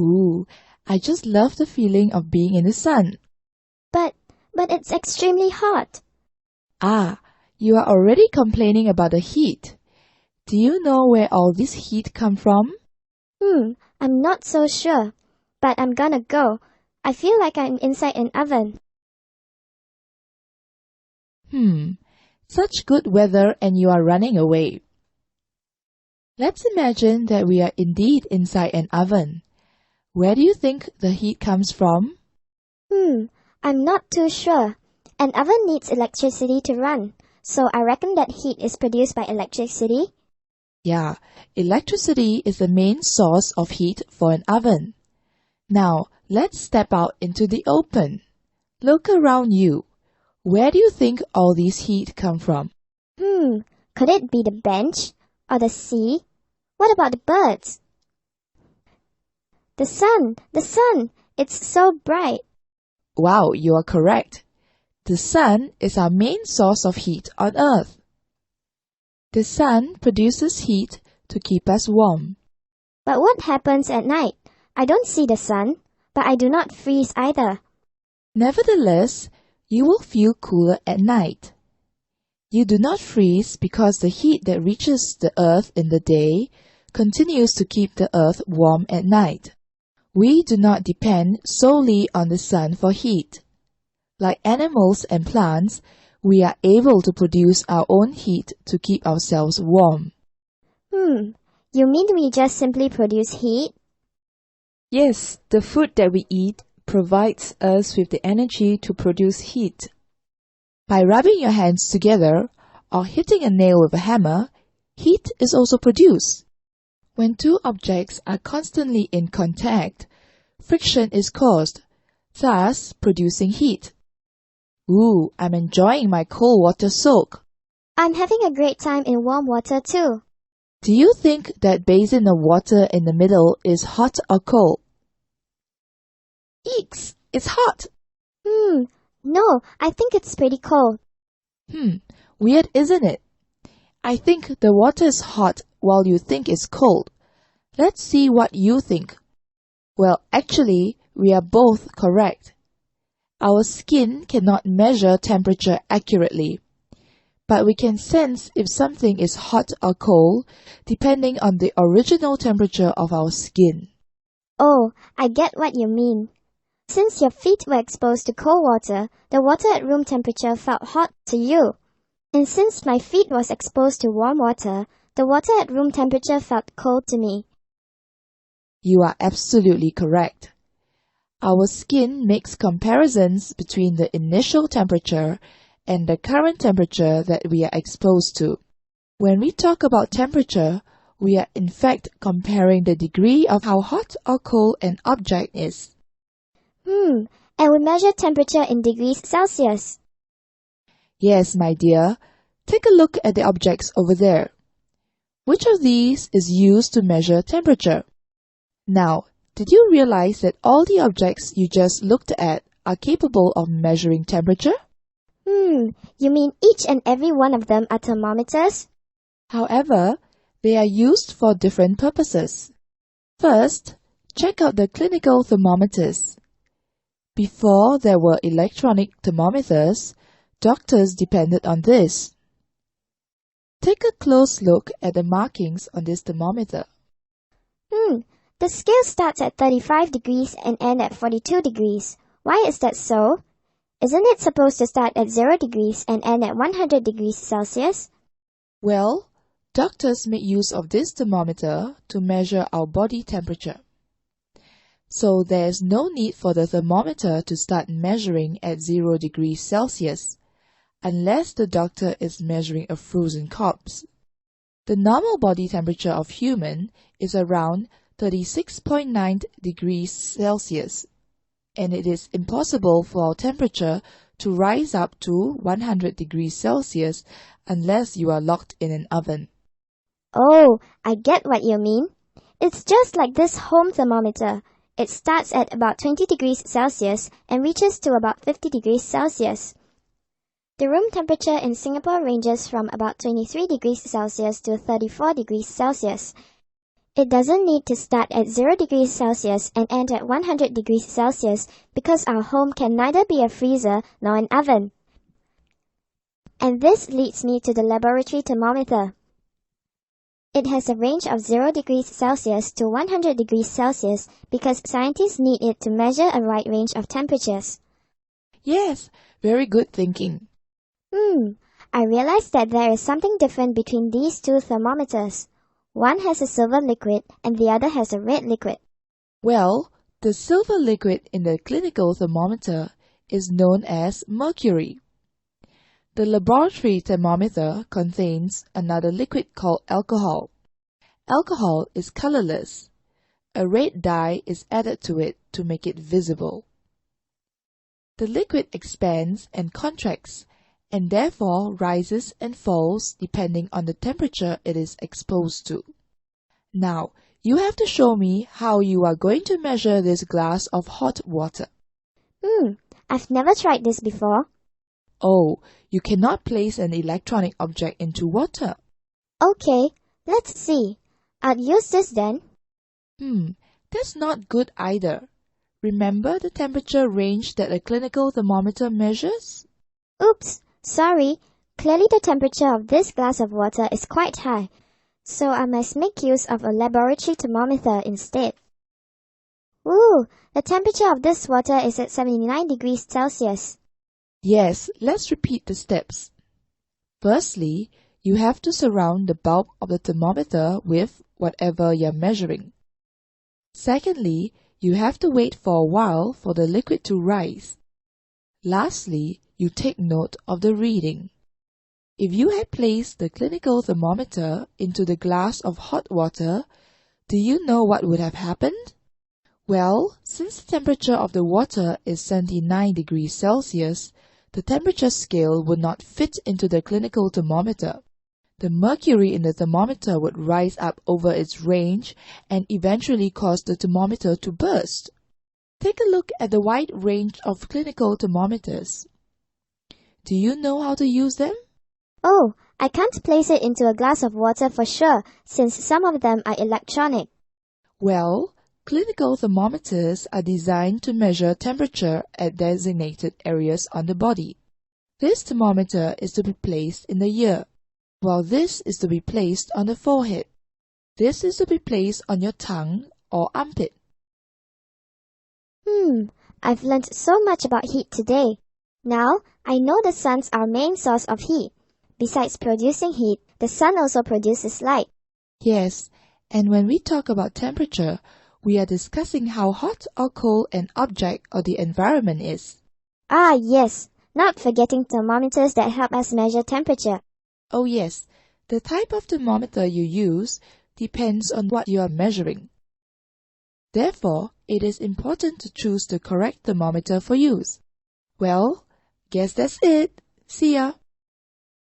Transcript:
Ooh, I just love the feeling of being in the sun. But it's extremely hot. Ah, you are already complaining about the heat. Do you know where all this heat come from? I'm not so sure. But I'm gonna go. I feel like I'm inside an oven. Such good weather and you are running away. Let's imagine that we are indeed inside an oven. Where do you think the heat comes from? I'm not too sure. An oven needs electricity to run, so I reckon that heat is produced by electricity. Yeah, electricity is the main source of heat for an oven. Now, let's step out into the open. Look around you. Where do you think all this heat come from? Could it be the bench? Or the sea? What about the birds? The sun! It's so bright. Wow, you are correct. The sun is our main source of heat on Earth. The sun produces heat to keep us warm. But what happens at night? I don't see the sun, but I do not freeze either. Nevertheless, you will feel cooler at night. You do not freeze because the heat that reaches the Earth in the day continues to keep the Earth warm at night. We do not depend solely on the sun for heat. Like animals and plants, we are able to produce our own heat to keep ourselves warm. You mean we just simply produce heat? Yes, the food that we eat provides us with the energy to produce heat. By rubbing your hands together or hitting a nail with a hammer, heat is also produced. When two objects are constantly in contact, friction is caused, thus producing heat. Ooh, I'm enjoying my cold water soak. I'm having a great time in warm water too. Do you think that basin of water in the middle is hot or cold? Eeks, it's hot. No, I think it's pretty cold. Weird, isn't it? I think the water is hot while you think it's cold. Let's see what you think. Well, actually, we are both correct. Our skin cannot measure temperature accurately, but we can sense if something is hot or cold depending on the original temperature of our skin. Oh, I get what you mean. Since your feet were exposed to cold water, the water at room temperature felt hot to you. And since my feet was exposed to warm water, the water at room temperature felt cold to me. You are absolutely correct. Our skin makes comparisons between the initial temperature and the current temperature that we are exposed to. When we talk about temperature, we are in fact comparing the degree of how hot or cold an object is. And we measure temperature in degrees Celsius. Yes, my dear. Take a look at the objects over there. Which of these is used to measure temperature? Now, did you realize that all the objects you just looked at are capable of measuring temperature? You mean each and every one of them are thermometers? However, they are used for different purposes. First, check out the clinical thermometers. Before there were electronic thermometers, doctors depended on this. Take a close look at the markings on this thermometer. The scale starts at 35 degrees and ends at 42 degrees. Why is that so? Isn't it supposed to start at 0 degrees and end at 100 degrees Celsius? Well, doctors make use of this thermometer to measure our body temperature. So there is no need for the thermometer to start measuring at 0 degrees Celsius, unless the doctor is measuring a frozen corpse. The normal body temperature of human is around 36.9 degrees Celsius, and it is impossible for our temperature to rise up to 100 degrees Celsius unless you are locked in an oven. Oh, I get what you mean. It's just like this home thermometer. It starts at about 20 degrees Celsius and reaches to about 50 degrees Celsius. The room temperature in Singapore ranges from about 23 degrees Celsius to 34 degrees Celsius. It doesn't need to start at 0 degrees Celsius and end at 100 degrees Celsius because our home can neither be a freezer nor an oven. And this leads me to the laboratory thermometer. It has a range of 0 degrees Celsius to 100 degrees Celsius because scientists need it to measure a wide range of temperatures. Yes, very good thinking. I realized that there is something different between these two thermometers. One has a silver liquid and the other has a red liquid. Well, the silver liquid in the clinical thermometer is known as mercury. The laboratory thermometer contains another liquid called alcohol. Alcohol is colorless. A red dye is added to it to make it visible. The liquid expands and contracts and therefore rises and falls depending on the temperature it is exposed to. Now, you have to show me how you are going to measure this glass of hot water. I've never tried this before. Oh, you cannot place an electronic object into water. Okay, let's see. I'll use this then. That's not good either. Remember the temperature range that a clinical thermometer measures? Oops, sorry. Clearly the temperature of this glass of water is quite high, so I must make use of a laboratory thermometer instead. Ooh, the temperature of this water is at 79 degrees Celsius. Yes, let's repeat the steps. Firstly, you have to surround the bulb of the thermometer with whatever you're measuring. Secondly, you have to wait for a while for the liquid to rise. Lastly, you take note of the reading. If you had placed the clinical thermometer into the glass of hot water, do you know what would have happened? Well, since the temperature of the water is 79 degrees Celsius, the temperature scale would not fit into the clinical thermometer. The mercury in the thermometer would rise up over its range and eventually cause the thermometer to burst. Take a look at the wide range of clinical thermometers. Do you know how to use them? Oh, I can't place it into a glass of water for sure, since some of them are electronic. Well, clinical thermometers are designed to measure temperature at designated areas on the body. This thermometer is to be placed in the ear, while this is to be placed on the forehead. This is to be placed on your tongue or armpit. I've learned so much about heat today. Now, I know the sun's our main source of heat. Besides producing heat, the sun also produces light. Yes, and when we talk about temperature, we are discussing how hot or cold an object or the environment is. Ah, yes, not forgetting thermometers that help us measure temperature. Oh yes, the type of thermometer you use depends on what you are measuring. Therefore, it is important to choose the correct thermometer for use. Well, guess that's it. See ya!